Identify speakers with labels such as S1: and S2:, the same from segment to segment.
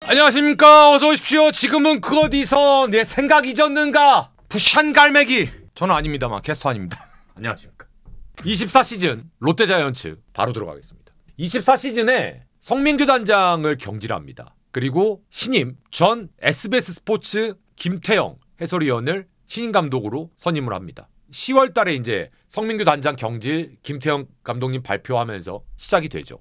S1: 안녕하십니까, 어서 오십시오. 지금은 그 어디서 내 생각 잊었는가? 부산 갈매기. 저는 아닙니다만 캐스터 아닙니다. 안녕하십니까. 24시즌 롯데자이언츠 바로 들어가겠습니다. 24시즌에 성민규 단장을 경질합니다. 그리고 신임 전 SBS 스포츠 김태형 해설위원을 신임 감독으로 선임을 합니다. 10월 달에 이제 성민규 단장 경질, 김태형 감독님 발표하면서 시작이 되죠.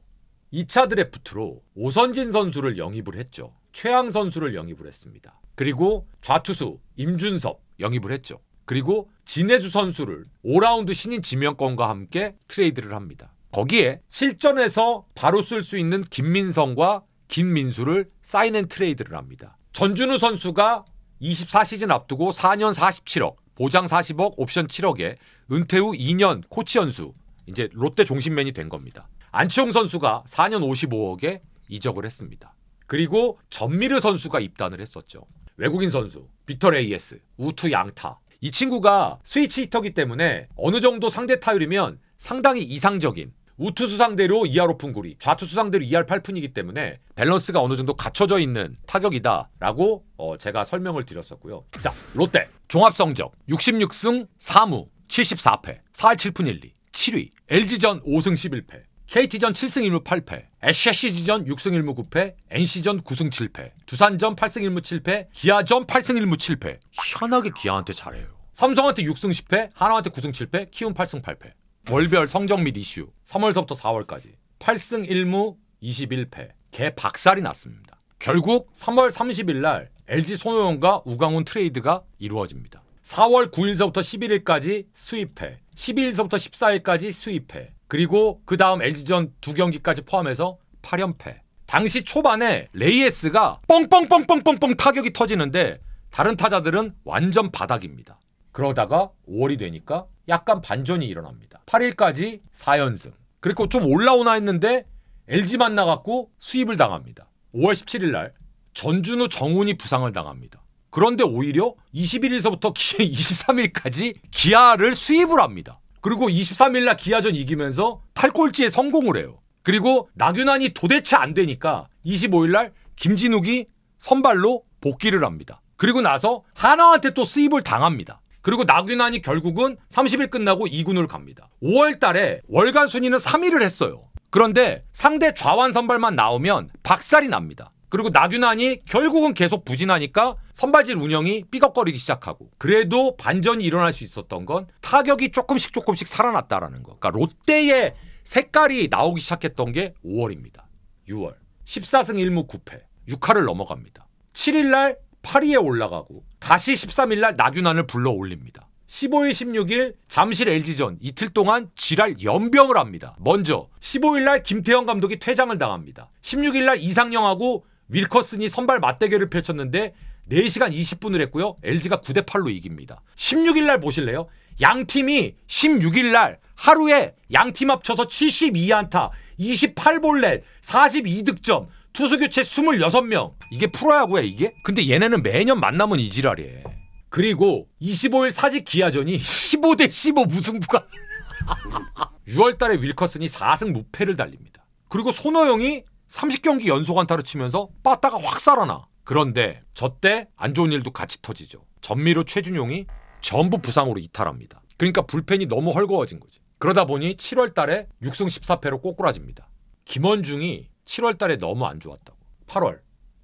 S1: 2차 드래프트로 오선진 선수를 영입을 했죠. 최양 선수를 영입을 했습니다. 그리고 좌투수 임준섭 영입을 했죠. 그리고 진해주 선수를 5라운드 신인 지명권과 함께 트레이드를 합니다. 거기에 실전에서 바로 쓸 수 있는 김민성과 김민수를 사인앤 트레이드를 합니다. 전준우 선수가 24시즌 앞두고 4년 47억, 보장 40억, 옵션 7억에 은퇴 후 2년 코치 연수, 이제 롯데 종신맨이 된 겁니다. 안치홍 선수가 4년 55억에 이적을 했습니다. 그리고 전미르 선수가 입단을 했었죠. 외국인 선수 빅터 레이에스, 우투 양타. 이 친구가 스위치 히터기 때문에 어느 정도 상대 타율이면 상당히 이상적인 우투수 상대로 2할 오픈 구리, 좌투수 상대로 2할 8푼이기 때문에 밸런스가 어느 정도 갖춰져 있는 타격이다라고 제가 설명을 드렸었고요. 자, 롯데 종합성적 66승 4무 74패 4할 7푼 1리 7위, LG전 5승 11패, KT전 7승 1무 8패, SCG전 6승 1무 9패, NC전 9승 7패, 두산전 8승 1무 7패, 기아전 8승 1무 7패. 희한하게 기아한테 잘해요. 삼성한테 6승 10패, 하나한테 9승 7패, 키움 8승 8패. 월별 성적 및 이슈 3월서부터 4월까지 8승 1무 21패. 개 박살이 났습니다. 결국 3월 30일 날 LG 손호영과 우강훈 트레이드가 이루어집니다. 4월 9일서부터 11일까지 수입해, 12일서부터 14일까지 수입해, 그리고 그 다음 LG전 2경기까지 포함해서 8연패. 당시 초반에 레이에스가 뻥뻥뻥뻥뻥뻥 타격이 터지는데 다른 타자들은 완전 바닥입니다. 그러다가 5월이 되니까 약간 반전이 일어납니다. 8일까지 4연승. 그리고 좀 올라오나 했는데 LG만 나갔고 수입을 당합니다. 5월 17일 날 전준우, 정훈이 부상을 당합니다. 그런데 오히려 21일서부터 23일까지 기아를 수입을 합니다. 그리고 23일날 기아전 이기면서 탈꼴찌에 성공을 해요. 그리고 나균환이 도대체 안 되니까 25일날 김진욱이 선발로 복귀를 합니다. 그리고 나서 하나한테 또 수입을 당합니다. 그리고 나균환이 결국은 30일 끝나고 2군으로 갑니다. 5월 달에 월간 순위는 3위를 했어요. 그런데 상대 좌완 선발만 나오면 박살이 납니다. 그리고 나균환이 결국은 계속 부진하니까 선발진 운영이 삐걱거리기 시작하고, 그래도 반전이 일어날 수 있었던 건 타격이 조금씩 살아났다라는 거. 그러니까 롯데의 색깔이 나오기 시작했던 게 5월입니다. 6월 14승 1무 9패 6할을 넘어갑니다. 7일날 8위에 올라가고 다시 13일날 나균환을 불러 올립니다. 15일 16일 잠실 LG전 이틀 동안 지랄 연병을 합니다. 먼저 15일날 김태형 감독이 퇴장을 당합니다. 16일날 이상영하고 윌커슨이 선발 맞대결을 펼쳤는데 4시간 20분을 했고요. LG가 9대8로 이깁니다. 16일날 보실래요? 양팀이 16일날 하루에 양팀 합쳐서 72안타, 28볼넷, 42득점, 투수교체 26명. 이게 프로야구야 이게? 근데 얘네는 매년 만나면 이 지랄이에. 그리고 25일 사직 기아전이 15대15 무승부가 6월달에 윌커슨이 4승 무패를 달립니다. 그리고 손호영이 30경기 연속 안타를 치면서 빠따가 확 살아나. 그런데 저때 안 좋은 일도 같이 터지죠. 전미로 최준용이 전부 부상으로 이탈합니다. 그러니까 불펜이 너무 헐거워진 거지. 그러다 보니 7월달에 6승 14패로 꼬꾸라집니다. 김원중이 7월달에 너무 안 좋았다고. 8월.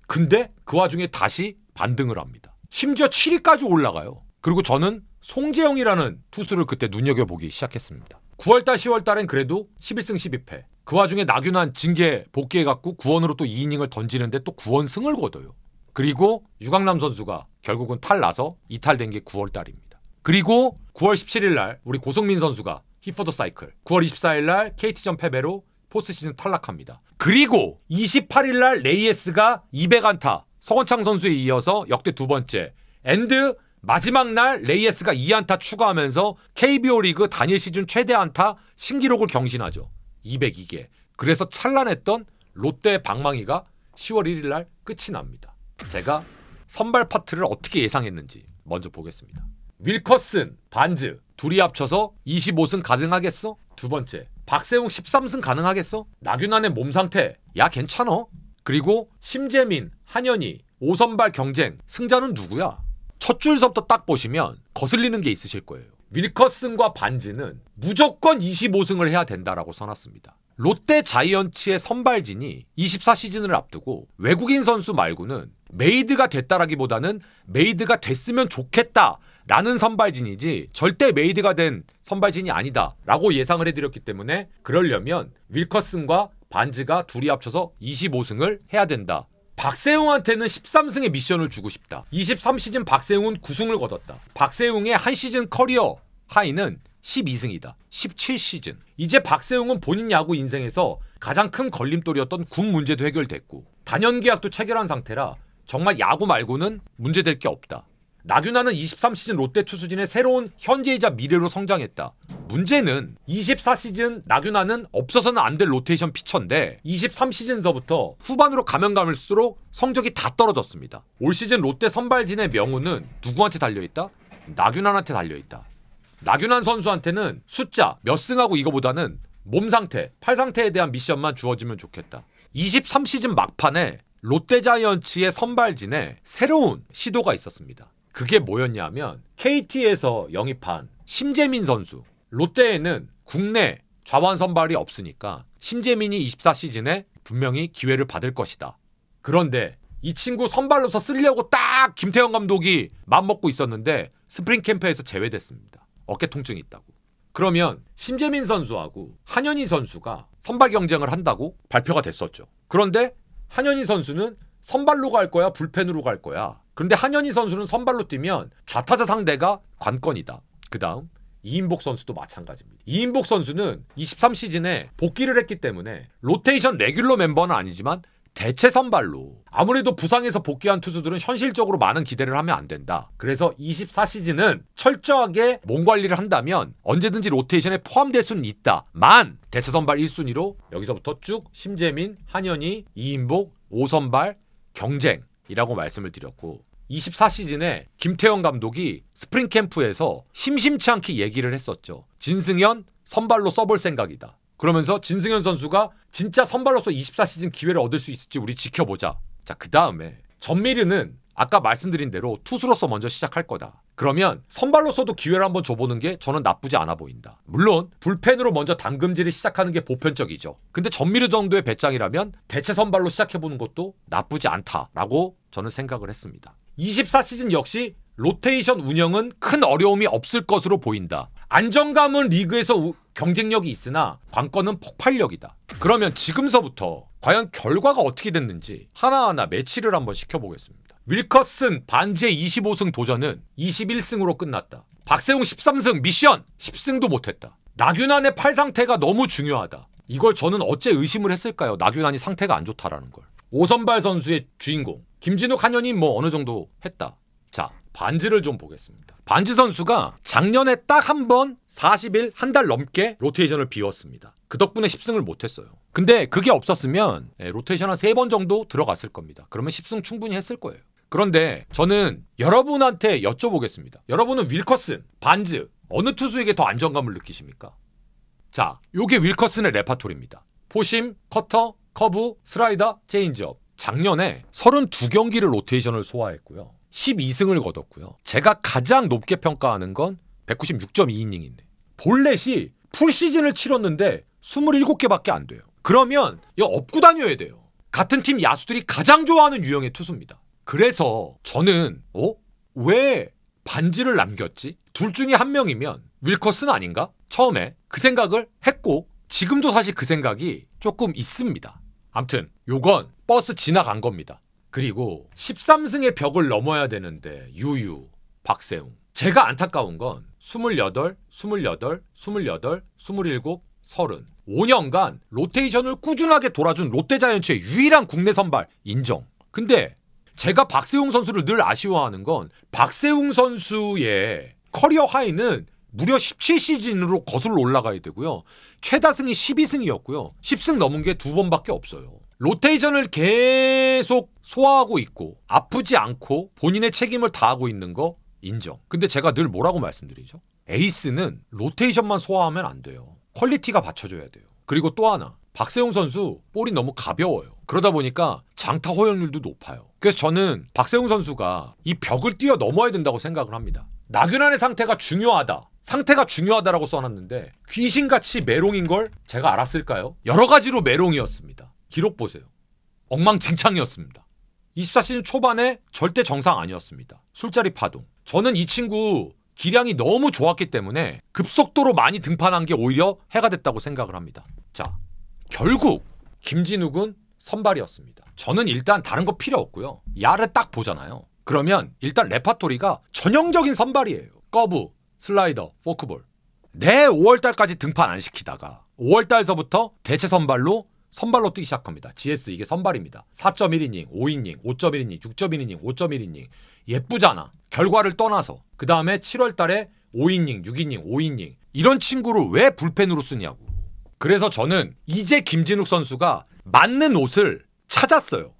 S1: 근데 그 와중에 다시 반등을 합니다. 심지어 7위까지 올라가요. 그리고 저는 송재영이라는 투수를 그때 눈여겨보기 시작했습니다. 9월달 10월달엔 그래도 11승 12패. 그 와중에 나균환 징계 복귀해갖고 구원으로 또 2이닝을 던지는데 또 구원승을 거둬요. 그리고 유강남 선수가 결국은 탈나서 이탈된 게 9월달입니다. 그리고 9월 17일날 우리 고성민 선수가 히퍼더 사이클, 9월 24일날 KT전 패배로 포스트시즌 탈락합니다. 그리고 28일날 레이에스가 200안타, 서건창 선수에 이어서 역대 2번째, 앤드 마지막 날 레이에스가 2안타 추가하면서 KBO 리그 단일 시즌 최대 안타 신기록을 경신하죠. 202개. 그래서 찬란했던 롯데 방망이가 10월 1일 날 끝이 납니다. 제가 선발 파트를 어떻게 예상했는지 먼저 보겠습니다. 윌커슨, 반즈 둘이 합쳐서 25승 가능하겠어? 두 번째, 박세웅 13승 가능하겠어? 나균환의 몸 상태 야 괜찮어? 그리고 심재민, 한현희, 5선발 경쟁 승자는 누구야? 첫 줄서부터 딱 보시면 거슬리는 게 있으실 거예요. 윌커슨과 반지는 무조건 25승을 해야 된다라고 써놨습니다. 롯데 자이언츠의 선발진이 24시즌을 앞두고 외국인 선수 말고는 메이드가 됐다라기보다는 메이드가 됐으면 좋겠다라는 선발진이지 절대 메이드가 된 선발진이 아니다라고 예상을 해드렸기 때문에 그러려면 윌커슨과 반지가 둘이 합쳐서 25승을 해야 된다. 박세웅한테는 13승의 미션을 주고 싶다. 23시즌 박세웅은 9승을 거뒀다. 박세웅의 한 시즌 커리어 하이는 12승이다. 17시즌. 이제 박세웅은 본인 야구 인생에서 가장 큰 걸림돌이었던 군 문제도 해결됐고 단연 계약도 체결한 상태라 정말 야구 말고는 문제될 게 없다. 나균아는 23시즌 롯데 투수진의 새로운 현재이자 미래로 성장했다. 문제는 24시즌 나균아는 없어서는 안 될 로테이션 피처인데 23시즌서부터 후반으로 가면 갈수록 성적이 다 떨어졌습니다. 올 시즌 롯데 선발진의 명운은 누구한테 달려있다? 나균아한테 달려있다. 나균아 선수한테는 숫자 몇 승하고 이거보다는 몸 상태, 팔 상태에 대한 미션만 주어지면 좋겠다. 23시즌 막판에 롯데자이언츠의 선발진에 새로운 시도가 있었습니다. 그게 뭐였냐면 KT에서 영입한 심재민 선수. 롯데에는 국내 좌완 선발이 없으니까 심재민이 24시즌에 분명히 기회를 받을 것이다. 그런데 이 친구 선발로서 쓰려고 딱 김태형 감독이 맘먹고 있었는데 스프링 캠프에서 제외됐습니다. 어깨 통증이 있다고. 그러면 심재민 선수하고 한현희 선수가 선발 경쟁을 한다고 발표가 됐었죠. 그런데 한현희 선수는 선발로 갈 거야, 불펜으로 갈 거야. 그런데 한현희 선수는 선발로 뛰면 좌타자 상대가 관건이다. 그 다음 이인복 선수도 마찬가지입니다. 이인복 선수는 23시즌에 복귀를 했기 때문에 로테이션 레귤러 멤버는 아니지만 대체 선발로 아무래도 부상에서 복귀한 투수들은 현실적으로 많은 기대를 하면 안 된다. 그래서 24시즌은 철저하게 몸 관리를 한다면 언제든지 로테이션에 포함될 수는 있다만 대체 선발 1순위로 여기서부터 쭉 심재민, 한현희, 이인복, 5선발 경쟁이라고 말씀을 드렸고 24시즌에 김태형 감독이 스프링 캠프에서 심심치 않게 얘기를 했었죠. 진승현 선발로 써볼 생각이다. 그러면서 진승현 선수가 진짜 선발로서 24시즌 기회를 얻을 수 있을지 우리 지켜보자. 자, 그 다음에 전미르는 아까 말씀드린 대로 투수로서 먼저 시작할 거다. 그러면 선발로서도 기회를 한번 줘보는 게 저는 나쁘지 않아 보인다. 물론 불펜으로 먼저 담금질을 시작하는 게 보편적이죠. 근데 전미르 정도의 배짱이라면 대체 선발로 시작해보는 것도 나쁘지 않다라고 저는 생각을 했습니다. 24시즌 역시 로테이션 운영은 큰 어려움이 없을 것으로 보인다. 안정감은 리그에서 경쟁력이 있으나 관건은 폭발력이다. 그러면 지금서부터 과연 결과가 어떻게 됐는지 하나하나 매치를 한번 시켜보겠습니다. 윌커슨 반지의 25승 도전은 21승으로 끝났다. 박세웅 13승 미션 10승도 못했다. 나균안의 팔 상태가 너무 중요하다. 이걸 저는 어째 의심을 했을까요? 나균안이 상태가 안 좋다라는 걸. 5선발 선수의 주인공 김진욱, 한현희 뭐 어느 정도 했다. 자, 반지를 좀 보겠습니다. 반지 선수가 작년에 딱 한 번 40일 한 달 넘게 로테이션을 비웠습니다. 그 덕분에 10승을 못했어요. 근데 그게 없었으면 로테이션 한 3번 정도 들어갔을 겁니다. 그러면 10승 충분히 했을 거예요. 그런데 저는 여러분한테 여쭤보겠습니다. 여러분은 윌커슨, 반즈 어느 투수에게 더 안정감을 느끼십니까? 자, 요게 윌커슨의 레파토리입니다. 포심, 커터, 커브, 슬라이더, 체인지업. 작년에 32경기를 로테이션을 소화했고요. 12승을 거뒀고요. 제가 가장 높게 평가하는 건 196.2이닝인데 볼넷이 풀시즌을 치렀는데 27개밖에 안 돼요. 그러면 이거 업고 다녀야 돼요. 같은 팀 야수들이 가장 좋아하는 유형의 투수입니다. 그래서 저는 왜 반지를 남겼지? 둘 중에 한 명이면 윌커슨 아닌가? 처음에 그 생각을 했고 지금도 사실 그 생각이 조금 있습니다. 암튼 요건 버스 지나간 겁니다. 그리고 13승의 벽을 넘어야 되는데 유유, 박세웅. 제가 안타까운 건 28, 28, 28, 27, 30. 5년간 로테이션을 꾸준하게 돌아준 롯데자이언츠의 유일한 국내 선발 인정. 근데 제가 박세웅 선수를 늘 아쉬워하는 건 박세웅 선수의 커리어 하이는 무려 17시즌으로 거슬러 올라가야 되고요. 최다승이 12승이었고요. 10승 넘은 게 2번밖에 없어요. 로테이션을 계속 소화하고 있고 아프지 않고 본인의 책임을 다하고 있는 거 인정. 근데 제가 늘 뭐라고 말씀드리죠? 에이스는 로테이션만 소화하면 안 돼요. 퀄리티가 받쳐줘야 돼요. 그리고 또 하나, 박세웅 선수 볼이 너무 가벼워요. 그러다 보니까 장타 허용률도 높아요. 그래서 저는 박세웅 선수가 이 벽을 뛰어넘어야 된다고 생각을 합니다. 나균환의 상태가 중요하다. 상태가 중요하다라고 써놨는데 귀신같이 메롱인 걸 제가 알았을까요? 여러 가지로 메롱이었습니다. 기록 보세요. 엉망진창이었습니다. 24시즌 초반에 절대 정상 아니었습니다. 술자리 파동. 저는 이 친구 기량이 너무 좋았기 때문에 급속도로 많이 등판한 게 오히려 해가 됐다고 생각을 합니다. 자, 결국 김진욱은 선발이었습니다. 저는 일단 다른 거 필요 없고요. 야를 딱 보잖아요. 그러면 일단 레파토리가 전형적인 선발이에요. 커브, 슬라이더, 포크볼. 내 5월달까지 등판 안 시키다가 5월달서부터 대체 선발로 뛰기 시작합니다. GS 이게 선발입니다. 4.1이닝, 5이닝, 5.1이닝, 6.1이닝, 5.1이닝. 예쁘잖아. 결과를 떠나서. 그 다음에 7월달에 5이닝, 6이닝, 5이닝. 이런 친구를 왜 불펜으로 쓰냐고. 그래서 저는 이제 김진욱 선수가 맞는 옷을 찾았어요.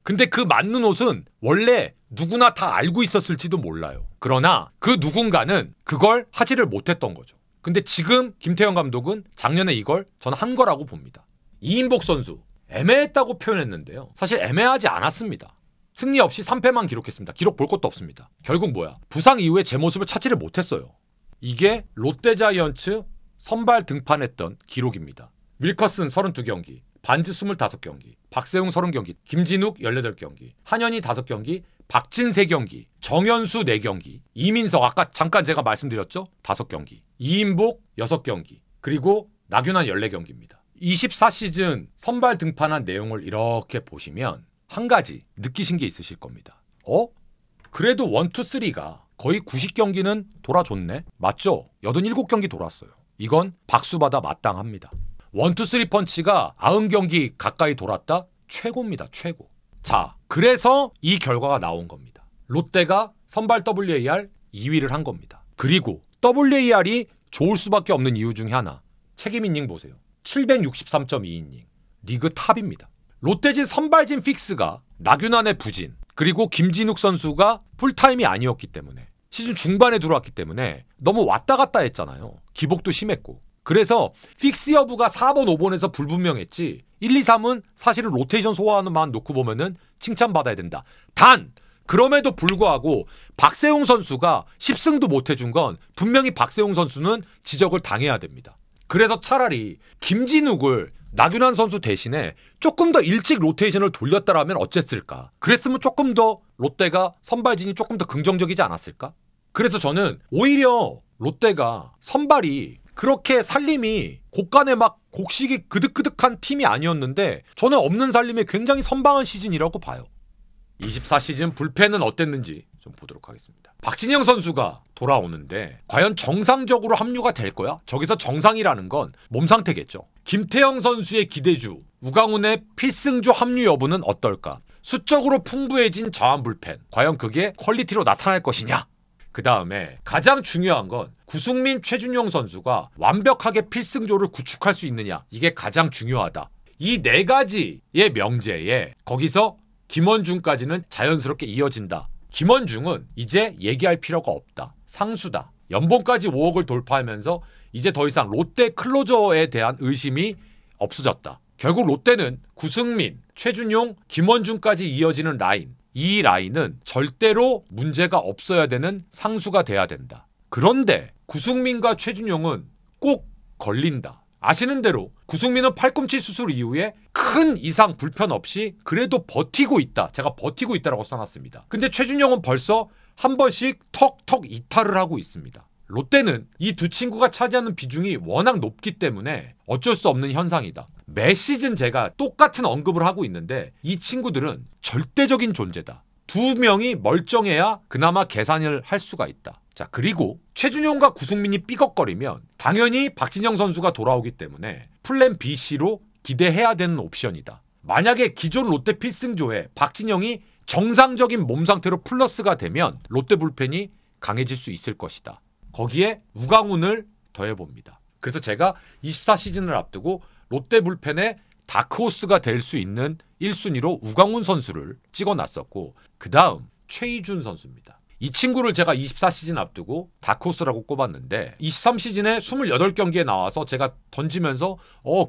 S1: 근데 그 맞는 옷은 원래 누구나 다 알고 있었을지도 몰라요. 그러나 그 누군가는 그걸 하지를 못했던 거죠. 근데 지금 김태형 감독은 작년에 이걸 저는 한 거라고 봅니다. 이인복 선수 애매했다고 표현했는데요. 사실 애매하지 않았습니다. 승리 없이 3패만 기록했습니다. 기록 볼 것도 없습니다. 결국 뭐야? 부상 이후에 제 모습을 찾지를 못했어요. 이게 롯데자이언츠 선발 등판했던 기록입니다. 윌커슨 32경기, 반지 25경기, 박세웅 30경기, 김진욱 18경기, 한현희 5경기, 박진 3경기, 정현수 4경기, 이민석 아까 잠깐 제가 말씀드렸죠? 5경기, 이인복 6경기, 그리고 나균환 14경기입니다. 24시즌 선발 등판한 내용을 이렇게 보시면 한 가지 느끼신 게 있으실 겁니다. 그래도 1, 2, 3가 거의 90경기는 돌아줬네? 맞죠? 87경기 돌았어요. 이건 박수받아 마땅합니다. 1, 2, 3 펀치가 90경기 가까이 돌았다? 최고입니다. 최고. 자, 그래서 이 결과가 나온 겁니다. 롯데가 선발 WAR 2위를 한 겁니다. 그리고 WAR이 좋을 수밖에 없는 이유 중에 하나. 책임 이닝 보세요. 763.2이닝. 리그 탑입니다. 롯데진 선발진 픽스가 나균환의 부진, 그리고 김진욱 선수가 풀타임이 아니었기 때문에 시즌 중반에 들어왔기 때문에 너무 왔다 갔다 했잖아요. 기복도 심했고. 그래서 픽스 여부가 4번, 5번에서 불분명했지 1, 2, 3은 사실은 로테이션 소화만 놓고 보면은 칭찬받아야 된다. 단! 그럼에도 불구하고 박세웅 선수가 10승도 못 해준 건 분명히 박세웅 선수는 지적을 당해야 됩니다. 그래서 차라리 김진욱을 나균환 선수 대신에 조금 더 일찍 로테이션을 돌렸다라면 어쨌을까? 그랬으면 조금 더 롯데가 선발진이 조금 더 긍정적이지 않았을까? 그래서 저는 오히려 롯데가 선발이 그렇게 살림이 곡간에 막 곡식이 그득그득한 팀이 아니었는데 저는 없는 살림에 굉장히 선방한 시즌이라고 봐요. 24시즌 불펜은 어땠는지 좀 보도록 하겠습니다. 박진영 선수가 돌아오는데 과연 정상적으로 합류가 될 거야? 저기서 정상이라는 건 몸 상태겠죠. 김태형 선수의 기대주 우강훈의 필승조 합류 여부는 어떨까? 수적으로 풍부해진 자완 불펜 과연 그게 퀄리티로 나타날 것이냐? 그 다음에 가장 중요한 건 구승민, 최준용 선수가 완벽하게 필승조를 구축할 수 있느냐? 이게 가장 중요하다. 이 네 가지의 명제에 거기서 김원중까지는 자연스럽게 이어진다. 김원중은 이제 얘기할 필요가 없다. 상수다. 연봉까지 5억을 돌파하면서 이제 더 이상 롯데 클로저에 대한 의심이 없어졌다. 결국 롯데는 구승민, 최준용, 김원중까지 이어지는 라인. 이 라인은 절대로 문제가 없어야 되는 상수가 돼야 된다. 그런데 구승민과 최준용은 꼭 걸린다. 아시는 대로 구승민은 팔꿈치 수술 이후에 큰 이상 불편 없이 그래도 버티고 있다. 제가 버티고 있다라고 써놨습니다. 근데 최준용은 벌써 한 번씩 턱턱 이탈을 하고 있습니다. 롯데는 이 두 친구가 차지하는 비중이 워낙 높기 때문에 어쩔 수 없는 현상이다. 매 시즌 제가 똑같은 언급을 하고 있는데 이 친구들은 절대적인 존재다. 두 명이 멀쩡해야 그나마 계산을 할 수가 있다. 자, 그리고 최준용과 구승민이 삐걱거리면 당연히 박진영 선수가 돌아오기 때문에 플랜 B, C로 기대해야 되는 옵션이다. 만약에 기존 롯데 필승조에 박진영이 정상적인 몸 상태로 플러스가 되면 롯데 불펜이 강해질 수 있을 것이다. 거기에 우강훈을 더해봅니다. 그래서 제가 24시즌을 앞두고 롯데 불펜의 다크호스가 될 수 있는 1순위로 우강훈 선수를 찍어놨었고 그 다음 최희준 선수입니다. 이 친구를 제가 24시즌 앞두고 다크호스라고 꼽았는데 23시즌에 28경기에 나와서 제가 던지면서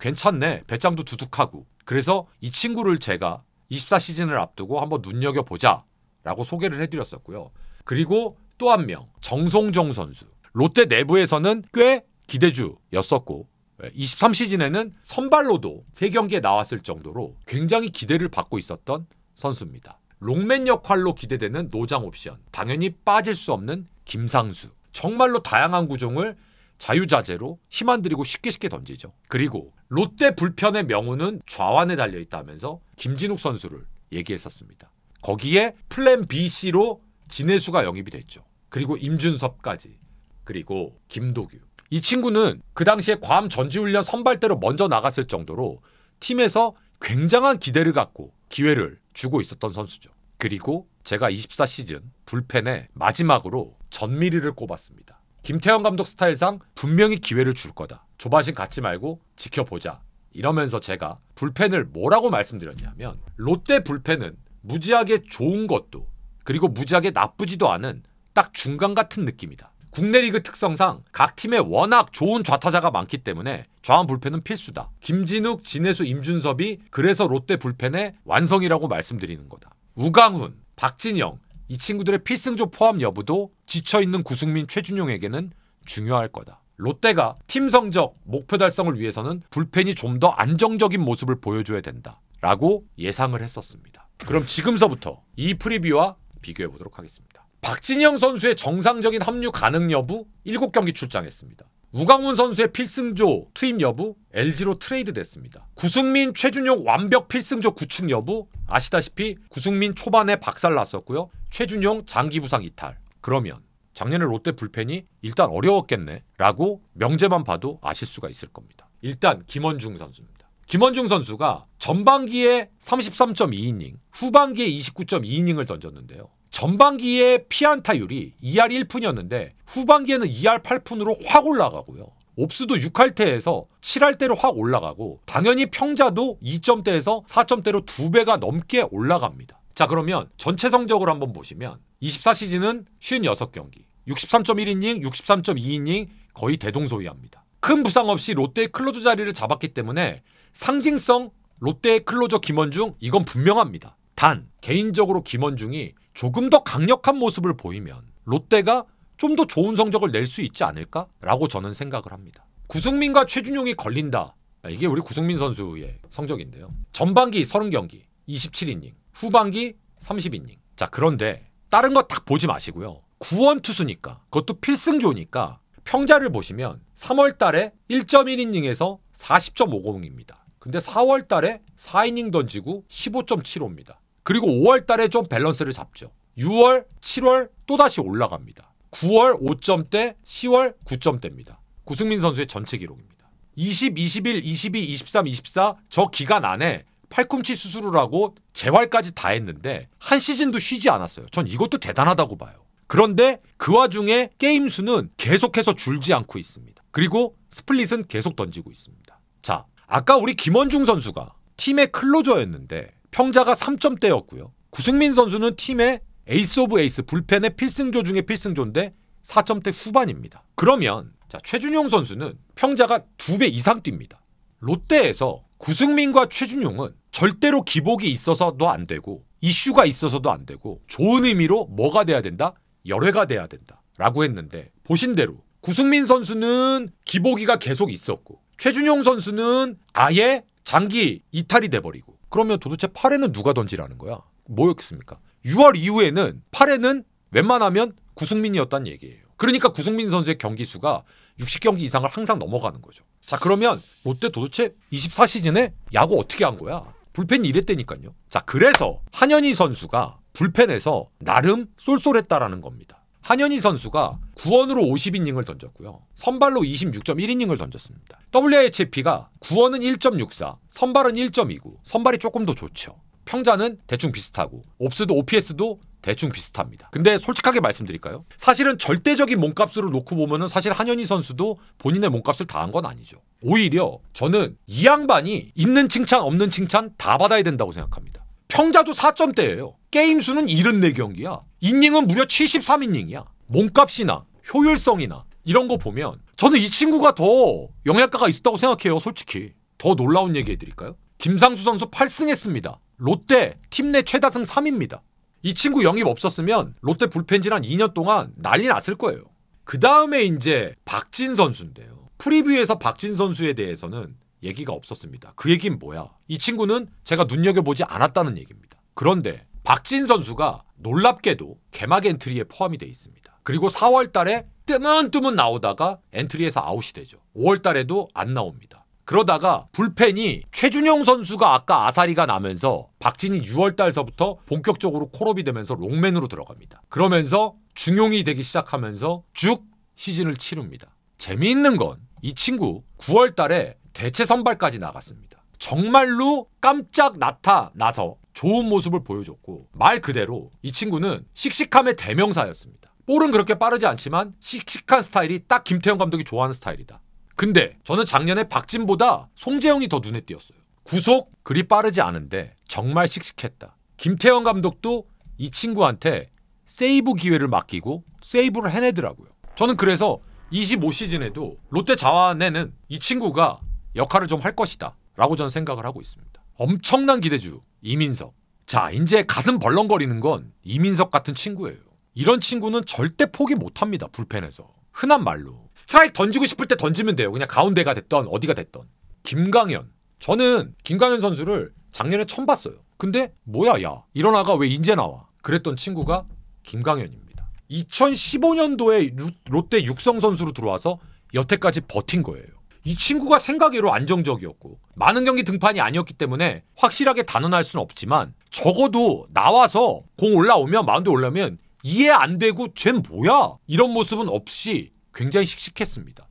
S1: 괜찮네. 배짱도 두둑하고 그래서 이 친구를 제가 24시즌을 앞두고 한번 눈여겨보자 라고 소개를 해드렸었고요. 그리고 또 한 명, 정송정 선수. 롯데 내부에서는 꽤 기대주였었고 23시즌에는 선발로도 3경기에 나왔을 정도로 굉장히 기대를 받고 있었던 선수입니다. 롱맨 역할로 기대되는 노장 옵션, 당연히 빠질 수 없는 김상수. 정말로 다양한 구종을 자유자재로 힘 안 들이고 쉽게 던지죠. 그리고 롯데 불펜의 명운은 좌완에 달려있다 하면서 김진욱 선수를 얘기했었습니다. 거기에 플랜 B, C로 진해수가 영입이 됐죠. 그리고 임준섭까지. 그리고 김도규. 이 친구는 그 당시에 괌 전지훈련 선발대로 먼저 나갔을 정도로 팀에서 굉장한 기대를 갖고 기회를 주고 있었던 선수죠. 그리고 제가 24시즌 불펜에 마지막으로 전미리를 꼽았습니다. 김태형 감독 스타일상 분명히 기회를 줄 거다. 조바심 갖지 말고 지켜보자. 이러면서 제가 불펜을 뭐라고 말씀드렸냐면 롯데 불펜은 무지하게 좋은 것도 그리고 무지하게 나쁘지도 않은 딱 중간 같은 느낌이다. 국내 리그 특성상 각 팀에 워낙 좋은 좌타자가 많기 때문에 좌완 불펜은 필수다. 김진욱, 진해수, 임준섭이 그래서 롯데 불펜의 완성이라고 말씀드리는 거다. 우강훈, 박진영 이 친구들의 필승조 포함 여부도 지쳐있는 구승민, 최준용에게는 중요할 거다. 롯데가 팀 성적, 목표 달성을 위해서는 불펜이 좀 더 안정적인 모습을 보여줘야 된다 라고 예상을 했었습니다. 그럼 지금서부터 이 프리뷰와 비교해보도록 하겠습니다. 박진영 선수의 정상적인 합류 가능 여부 7경기 출장했습니다. 우강훈 선수의 필승조 투입 여부 LG로 트레이드 됐습니다. 구승민, 최준용 완벽 필승조 구축 여부 아시다시피 구승민 초반에 박살 났었고요. 최준용 장기 부상 이탈. 그러면 작년에 롯데 불펜이 일단 어려웠겠네 라고 명제만 봐도 아실 수가 있을 겁니다. 일단 김원중 선수입니다. 김원중 선수가 전반기에 33.2이닝, 후반기에 29.2이닝을 던졌는데요. 전반기에 피안타율이 2할 1푼이었는데 후반기에는 2할 8푼으로 확 올라가고요. 옵스도 6할대에서 7할대로 확 올라가고 당연히 평자도 2점대에서 4점대로 2배가 넘게 올라갑니다. 자, 그러면 전체 성적을 한번 보시면 24시즌은 56경기, 63.1이닝, 63.2이닝 거의 대동소이합니다. 큰 부상 없이 롯데의 클로저 자리를 잡았기 때문에 상징성 롯데의 클로저 김원중 이건 분명합니다. 단 개인적으로 김원중이 조금 더 강력한 모습을 보이면 롯데가 좀 더 좋은 성적을 낼 수 있지 않을까라고 저는 생각을 합니다. 구승민과 최준용이 걸린다. 이게 우리 구승민 선수의 성적인데요. 전반기 30경기 27이닝, 후반기 30이닝. 자, 그런데 다른 거 딱 보지 마시고요. 구원 투수니까 그것도 필승조니까 평자를 보시면 3월 달에 1.1이닝에서 40.50입니다. 근데 4월 달에 4이닝 던지고 15.75입니다. 그리고 5월 달에 좀 밸런스를 잡죠. 6월, 7월 또다시 올라갑니다. 9월 5점대, 10월 9점대입니다. 구승민 선수의 전체 기록입니다. 20, 21, 22, 23, 24 저 기간 안에 팔꿈치 수술을 하고 재활까지 다 했는데 한 시즌도 쉬지 않았어요. 전 이것도 대단하다고 봐요. 그런데 그 와중에 게임 수는 계속해서 줄지 않고 있습니다. 그리고 스플릿은 계속 던지고 있습니다. 자, 아까 우리 김원중 선수가 팀의 클로저였는데 평자가 3점대였고요. 구승민 선수는 팀의 에이스 오브 에이스 불펜의 필승조 중에 필승조인데 4점대 후반입니다. 그러면 자, 최준용 선수는 평자가 2배 이상 뜁니다. 롯데에서 구승민과 최준용은 절대로 기복이 있어서도 안 되고 이슈가 있어서도 안 되고 좋은 의미로 뭐가 돼야 된다? 열애가 돼야 된다 라고 했는데 보신 대로 구승민 선수는 기복이가 계속 있었고 최준용 선수는 아예 장기 이탈이 돼버리고 그러면 도대체 8회는 누가 던지라는 거야? 뭐였겠습니까? 6월 이후에는 8회는 웬만하면 구승민이었단 얘기예요. 그러니까 구승민 선수의 경기 수가 60경기 이상을 항상 넘어가는 거죠. 자, 그러면 롯데 도대체 24시즌에 야구 어떻게 한 거야? 불펜이 이랬다니까요. 자, 그래서 한현희 선수가 불펜에서 나름 쏠쏠했다라는 겁니다. 한현희 선수가 구원으로 50이닝을 던졌고요. 선발로 26.1이닝을 던졌습니다. WHIP가 구원은 1.64, 선발은 1.29. 선발이 조금 더 좋죠. 평자는 대충 비슷하고 옵스도 OPS도 대충 비슷합니다. 근데 솔직하게 말씀드릴까요? 사실은 절대적인 몸값으로 놓고 보면은 사실 한현희 선수도 본인의 몸값을 다 한 건 아니죠. 오히려 저는 이 양반이 있는 칭찬 없는 칭찬 다 받아야 된다고 생각합니다. 평자도 4점대예요. 게임 수는 74경기야. 이닝은 무려 73이닝이야. 몸값이나 효율성이나 이런 거 보면 저는 이 친구가 더 영향가가 있었다고 생각해요. 솔직히. 더 놀라운 얘기 해드릴까요? 김상수 선수 8승했습니다. 롯데 팀 내 최다승 3위입니다. 이 친구 영입 없었으면 롯데 불펜진 한 2년 동안 난리 났을 거예요. 그 다음에 이제 박진 선수인데요. 프리뷰에서 박진 선수에 대해서는 얘기가 없었습니다. 그 얘기는 뭐야? 이 친구는 제가 눈여겨보지 않았다는 얘기입니다. 그런데 박진 선수가 놀랍게도 개막 엔트리에 포함이 돼 있습니다. 그리고 4월 달에 뜨문뜨문 나오다가 엔트리에서 아웃이 되죠. 5월 달에도 안 나옵니다. 그러다가 불펜이 최준용 선수가 아까 아사리가 나면서 박진이 6월 달서부터 본격적으로 콜업이 되면서 롱맨으로 들어갑니다. 그러면서 중용이 되기 시작하면서 쭉 시즌을 치릅니다. 재미있는 건 이 친구 9월 달에 대체 선발까지 나갔습니다. 정말로 깜짝 나타나서 좋은 모습을 보여줬고 말 그대로 이 친구는 씩씩함의 대명사였습니다. 볼은 그렇게 빠르지 않지만 씩씩한 스타일이 딱 김태형 감독이 좋아하는 스타일이다. 근데 저는 작년에 박진보다 송재영이 더 눈에 띄었어요. 구속 그리 빠르지 않은데 정말 씩씩했다. 김태형 감독도 이 친구한테 세이브 기회를 맡기고 세이브를 해내더라고요. 저는 그래서 25시즌에도 롯데 자완에는 이 친구가 역할을 좀 할 것이다 라고 저는 생각을 하고 있습니다. 엄청난 기대주 이민석. 자, 이제 가슴 벌렁거리는 건 이민석 같은 친구예요. 이런 친구는 절대 포기 못합니다. 불펜에서. 흔한 말로 스트라이크 던지고 싶을 때 던지면 돼요. 그냥 가운데가 됐던 어디가 됐던. 김강현. 저는 김강현 선수를 작년에 처음 봤어요. 근데 뭐야 야 일어나가 왜 인제 나와. 그랬던 친구가 김강현입니다. 2015년도에 롯데 육성 선수로 들어와서 여태까지 버틴 거예요. 이 친구가 생각외로 안정적이었고 많은 경기 등판이 아니었기 때문에 확실하게 단언할 수는 없지만 적어도 나와서 공 올라오면 마운드에 올라오면 이해 안 되고 쟤 뭐야 이런 모습은 없이 굉장히 씩씩했습니다.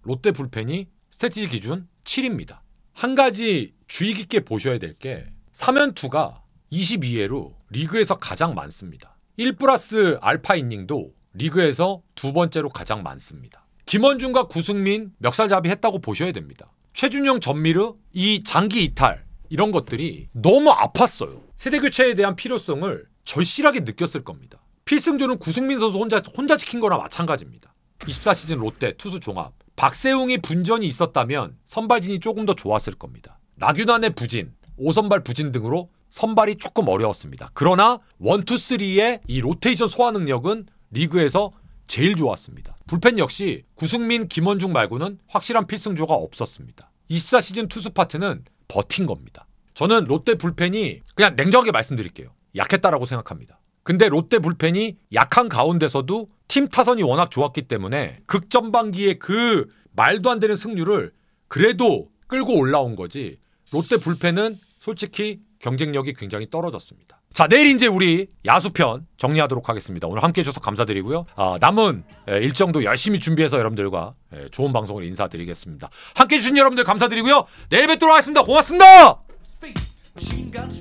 S1: 롯데 불펜이 스태티지 기준 7입니다. 한 가지 주의 깊게 보셔야 될 게 3연투가 22회로 리그에서 가장 많습니다. 1+ 알파 이닝도 리그에서 두 번째로 가장 많습니다. 김원중과 구승민 멱살잡이 했다고 보셔야 됩니다. 최준용, 전미르 이 장기 이탈 이런 것들이 너무 아팠어요. 세대교체에 대한 필요성을 절실하게 느꼈을 겁니다. 필승조는 구승민 선수 혼자 지킨 거나 마찬가지입니다. 24시즌 롯데 투수 종합 박세웅이 분전이 있었다면 선발진이 조금 더 좋았을 겁니다. 나균환의 부진, 5선발 부진 등으로 선발이 조금 어려웠습니다. 그러나 1, 2, 3의 이 로테이션 소화 능력은 리그에서 제일 좋았습니다. 불펜 역시 구승민, 김원중 말고는 확실한 필승조가 없었습니다. 24시즌 투수 파트는 버틴 겁니다. 저는 롯데 불펜이 그냥 냉정하게 말씀드릴게요. 약했다라고 생각합니다. 근데 롯데 불펜이 약한 가운데서도 팀 타선이 워낙 좋았기 때문에 극전반기에 그 말도 안 되는 승률을 그래도 끌고 올라온 거지 롯데 불펜은 솔직히 경쟁력이 굉장히 떨어졌습니다. 자, 내일 이제 우리 야수편 정리하도록 하겠습니다. 오늘 함께해 주셔서 감사드리고요. 남은 일정도 열심히 준비해서 여러분들과 좋은 방송을 인사드리겠습니다. 함께해 주신 여러분들 감사드리고요. 내일 뵙도록 하겠습니다. 고맙습니다.